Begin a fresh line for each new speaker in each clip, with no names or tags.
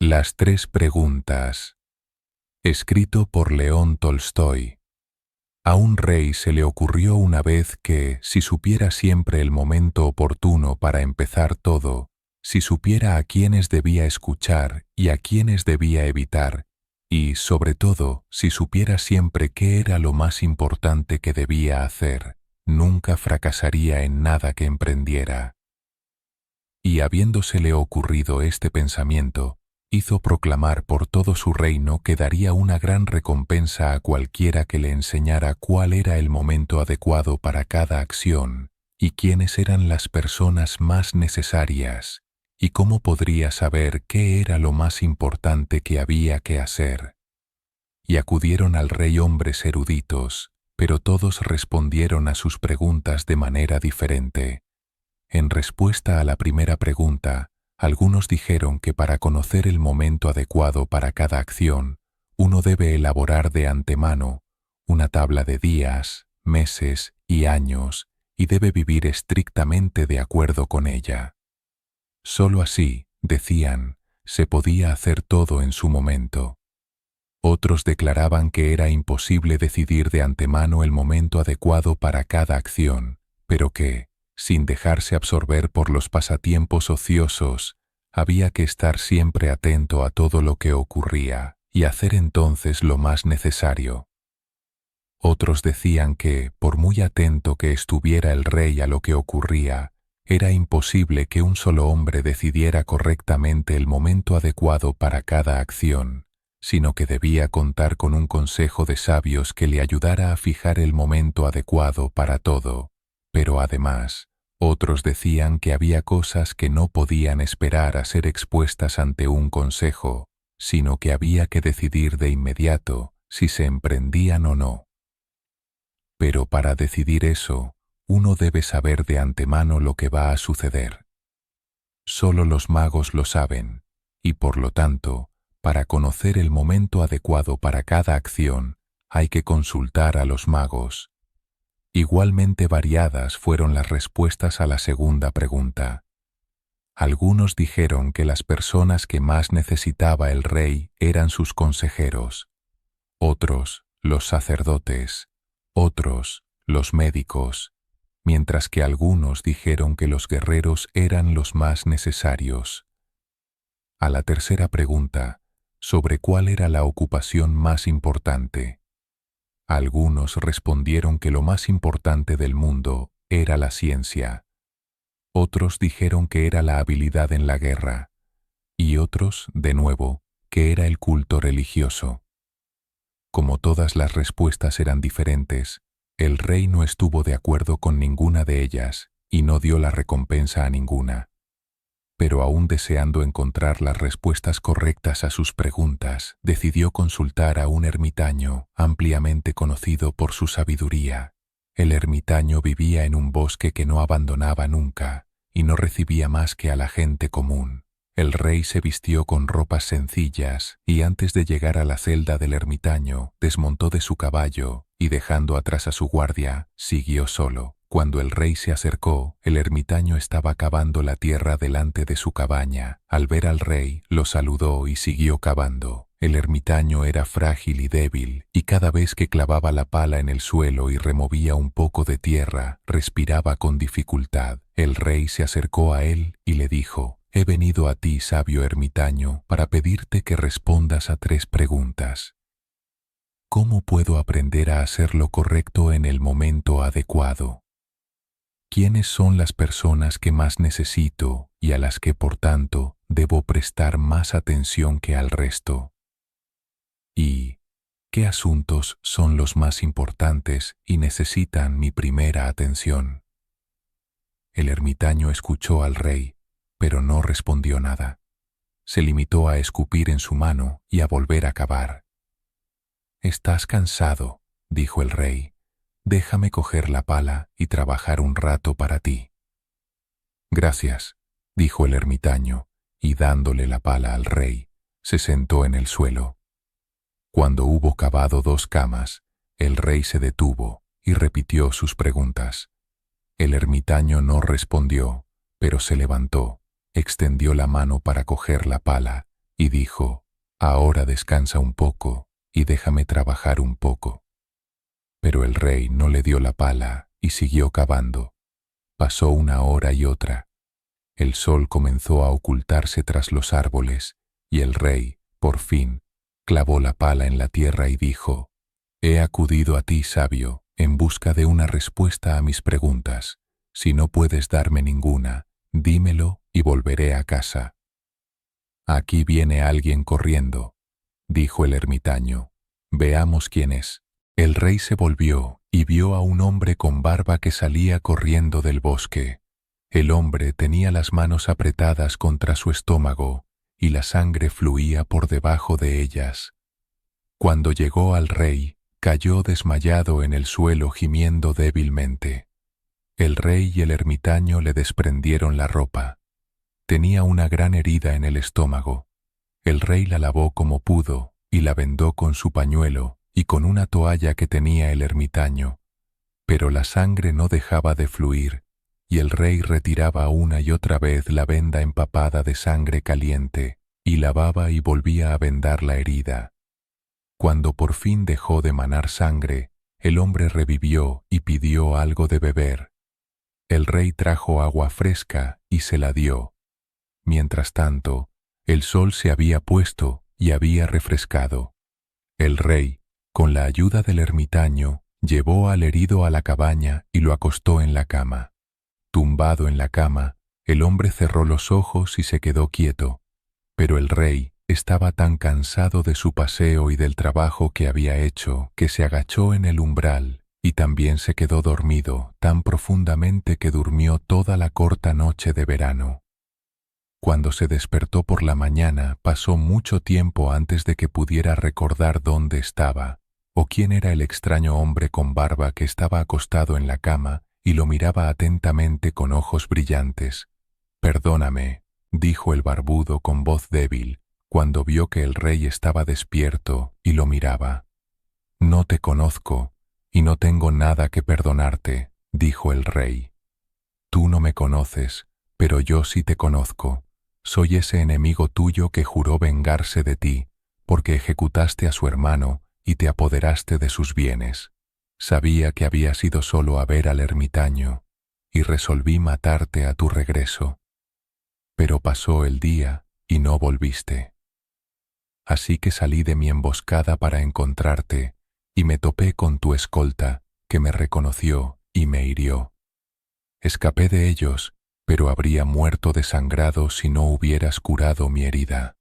Las tres preguntas. Escrito por León Tolstoy. A un rey se le ocurrió una vez que, si supiera siempre el momento oportuno para empezar todo, si supiera a quiénes debía escuchar y a quiénes debía evitar, y, sobre todo, si supiera siempre qué era lo más importante que debía hacer, nunca fracasaría en nada que emprendiera. Y habiéndosele ocurrido este pensamiento, hizo proclamar por todo su reino que daría una gran recompensa a cualquiera que le enseñara cuál era el momento adecuado para cada acción, y quiénes eran las personas más necesarias, y cómo podría saber qué era lo más importante que había que hacer. Y acudieron al rey hombres eruditos, pero todos respondieron a sus preguntas de manera diferente. En respuesta a la primera pregunta, algunos dijeron que para conocer el momento adecuado para cada acción, uno debe elaborar de antemano una tabla de días, meses y años y debe vivir estrictamente de acuerdo con ella. Solo así, decían, se podía hacer todo en su momento. Otros declaraban que era imposible decidir de antemano el momento adecuado para cada acción, pero que, sin dejarse absorber por los pasatiempos ociosos, había que estar siempre atento a todo lo que ocurría y hacer entonces lo más necesario. Otros decían que, por muy atento que estuviera el rey a lo que ocurría, era imposible que un solo hombre decidiera correctamente el momento adecuado para cada acción, sino que debía contar con un consejo de sabios que le ayudara a fijar el momento adecuado para todo, pero además, otros decían que había cosas que no podían esperar a ser expuestas ante un consejo, sino que había que decidir de inmediato si se emprendían o no. Pero para decidir eso, uno debe saber de antemano lo que va a suceder. Solo los magos lo saben, y por lo tanto, para conocer el momento adecuado para cada acción, hay que consultar a los magos. Igualmente variadas fueron las respuestas a la segunda pregunta. Algunos dijeron que las personas que más necesitaba el rey eran sus consejeros, otros, los sacerdotes, otros, los médicos, mientras que algunos dijeron que los guerreros eran los más necesarios. A la tercera pregunta, sobre cuál era la ocupación más importante, algunos respondieron que lo más importante del mundo era la ciencia. Otros dijeron que era la habilidad en la guerra, y otros, de nuevo, que era el culto religioso. Como todas las respuestas eran diferentes, el rey no estuvo de acuerdo con ninguna de ellas y no dio la recompensa a ninguna. Pero aún deseando encontrar las respuestas correctas a sus preguntas, decidió consultar a un ermitaño ampliamente conocido por su sabiduría. El ermitaño vivía en un bosque que no abandonaba nunca y no recibía más que a la gente común. El rey se vistió con ropas sencillas y antes de llegar a la celda del ermitaño, desmontó de su caballo y dejando atrás a su guardia, siguió solo. Cuando el rey se acercó, el ermitaño estaba cavando la tierra delante de su cabaña. Al ver al rey, lo saludó y siguió cavando. El ermitaño era frágil y débil, y cada vez que clavaba la pala en el suelo y removía un poco de tierra, respiraba con dificultad. El rey se acercó a él y le dijo: «He venido a ti, sabio ermitaño, para pedirte que respondas a 3 preguntas. ¿Cómo puedo aprender a hacer lo correcto en el momento adecuado? ¿Quiénes son las personas que más necesito y a las que, por tanto, debo prestar más atención que al resto? ¿Y qué asuntos son los más importantes y necesitan mi primera atención?» El ermitaño escuchó al rey, pero no respondió nada. Se limitó a escupir en su mano y a volver a cavar. «Estás cansado», dijo el rey. «Déjame coger la pala y trabajar un rato para ti». «Gracias», dijo el ermitaño, y dándole la pala al rey, se sentó en el suelo. Cuando hubo cavado 2 camas, el rey se detuvo y repitió sus preguntas. El ermitaño no respondió, pero se levantó, extendió la mano para coger la pala y dijo: «Ahora descansa un poco y déjame trabajar un poco». Pero el rey no le dio la pala y siguió cavando. Pasó una hora y otra. El sol comenzó a ocultarse tras los árboles y el rey, por fin, clavó la pala en la tierra y dijo: «He acudido a ti, sabio, en busca de una respuesta a mis preguntas. Si no puedes darme ninguna, dímelo y volveré a casa». «Aquí viene alguien corriendo», dijo el ermitaño. «Veamos quién es». El rey se volvió y vio a un hombre con barba que salía corriendo del bosque. El hombre tenía las manos apretadas contra su estómago y la sangre fluía por debajo de ellas. Cuando llegó al rey, cayó desmayado en el suelo gimiendo débilmente. El rey y el ermitaño le desprendieron la ropa. Tenía una gran herida en el estómago. El rey la lavó como pudo y la vendó con su pañuelo y con una toalla que tenía el ermitaño. Pero la sangre no dejaba de fluir, y el rey retiraba una y otra vez la venda empapada de sangre caliente, y lavaba y volvía a vendar la herida. Cuando por fin dejó de manar sangre, el hombre revivió y pidió algo de beber. El rey trajo agua fresca y se la dio. Mientras tanto, el sol se había puesto y había refrescado. El rey, con la ayuda del ermitaño, llevó al herido a la cabaña y lo acostó en la cama. Tumbado en la cama, el hombre cerró los ojos y se quedó quieto, pero el rey estaba tan cansado de su paseo y del trabajo que había hecho que se agachó en el umbral y también se quedó dormido tan profundamente que durmió toda la corta noche de verano. Cuando se despertó por la mañana, pasó mucho tiempo antes de que pudiera recordar dónde estaba, o quién era el extraño hombre con barba que estaba acostado en la cama y lo miraba atentamente con ojos brillantes. «Perdóname», dijo el barbudo con voz débil, cuando vio que el rey estaba despierto y lo miraba. «No te conozco y no tengo nada que perdonarte», dijo el rey. «Tú no me conoces, pero yo sí te conozco. Soy ese enemigo tuyo que juró vengarse de ti, porque ejecutaste a su hermano y te apoderaste de sus bienes. Sabía que habías ido solo a ver al ermitaño, y resolví matarte a tu regreso. Pero pasó el día y no volviste. Así que salí de mi emboscada para encontrarte, y me topé con tu escolta, que me reconoció y me hirió. Escapé de ellos, pero habría muerto desangrado si no hubieras curado mi herida.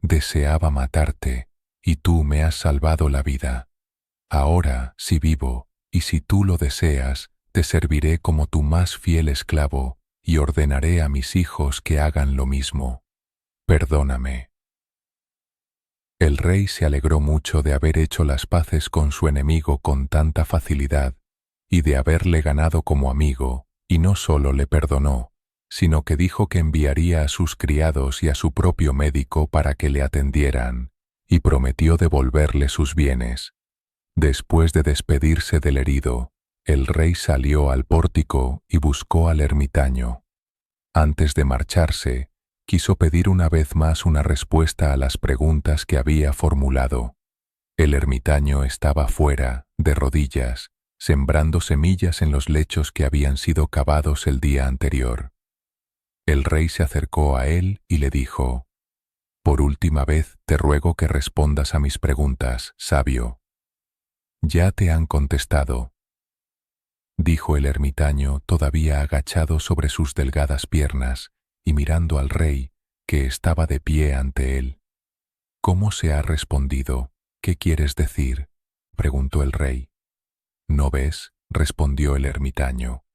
Deseaba matarte, y tú me has salvado la vida. Ahora, si vivo, y si tú lo deseas, te serviré como tu más fiel esclavo, y ordenaré a mis hijos que hagan lo mismo. Perdóname». El rey se alegró mucho de haber hecho las paces con su enemigo con tanta facilidad, y de haberle ganado como amigo, y no solo le perdonó, sino que dijo que enviaría a sus criados y a su propio médico para que le atendieran, y prometió devolverle sus bienes. Después de despedirse del herido, el rey salió al pórtico y buscó al ermitaño. Antes de marcharse, quiso pedir una vez más una respuesta a las preguntas que había formulado. El ermitaño estaba fuera, de rodillas, sembrando semillas en los lechos que habían sido cavados el día anterior. El rey se acercó a él y le dijo: «Por última vez te ruego que respondas a mis preguntas, sabio». «Ya te han contestado», dijo el ermitaño todavía agachado sobre sus delgadas piernas y mirando al rey, que estaba de pie ante él. «¿Cómo se ha respondido? ¿Qué quieres decir?», preguntó el rey. «¿No ves?», respondió el ermitaño.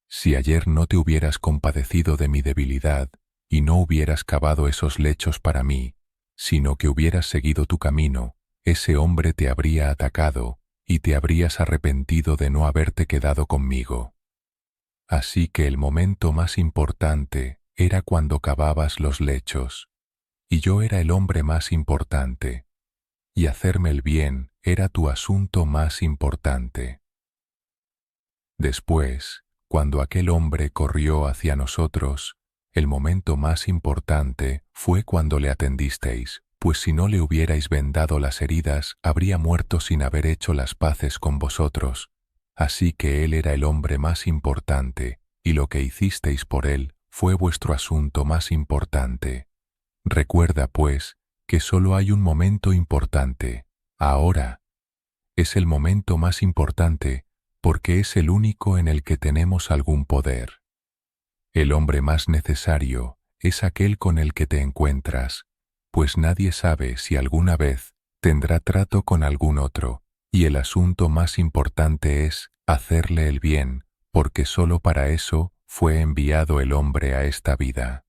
«Si ayer no te hubieras compadecido de mi debilidad y no hubieras cavado esos lechos para mí, sino que hubieras seguido tu camino, ese hombre te habría atacado y te habrías arrepentido de no haberte quedado conmigo. Así que el momento más importante era cuando cavabas los lechos, y yo era el hombre más importante, y hacerme el bien era tu asunto más importante. Después, cuando aquel hombre corrió hacia nosotros, El momento más importante fue cuando le atendisteis, pues si no le hubierais vendado las heridas, habría muerto sin haber hecho las paces con vosotros. Así que él era el hombre más importante, y lo que hicisteis por él fue vuestro asunto más importante. Recuerda, pues, que solo hay un momento importante, ahora. Es el momento más importante porque es el único en el que tenemos algún poder. El hombre más necesario es aquel con el que te encuentras, pues nadie sabe si alguna vez tendrá trato con algún otro, y el asunto más importante es hacerle el bien, porque solo para eso fue enviado el hombre a esta vida.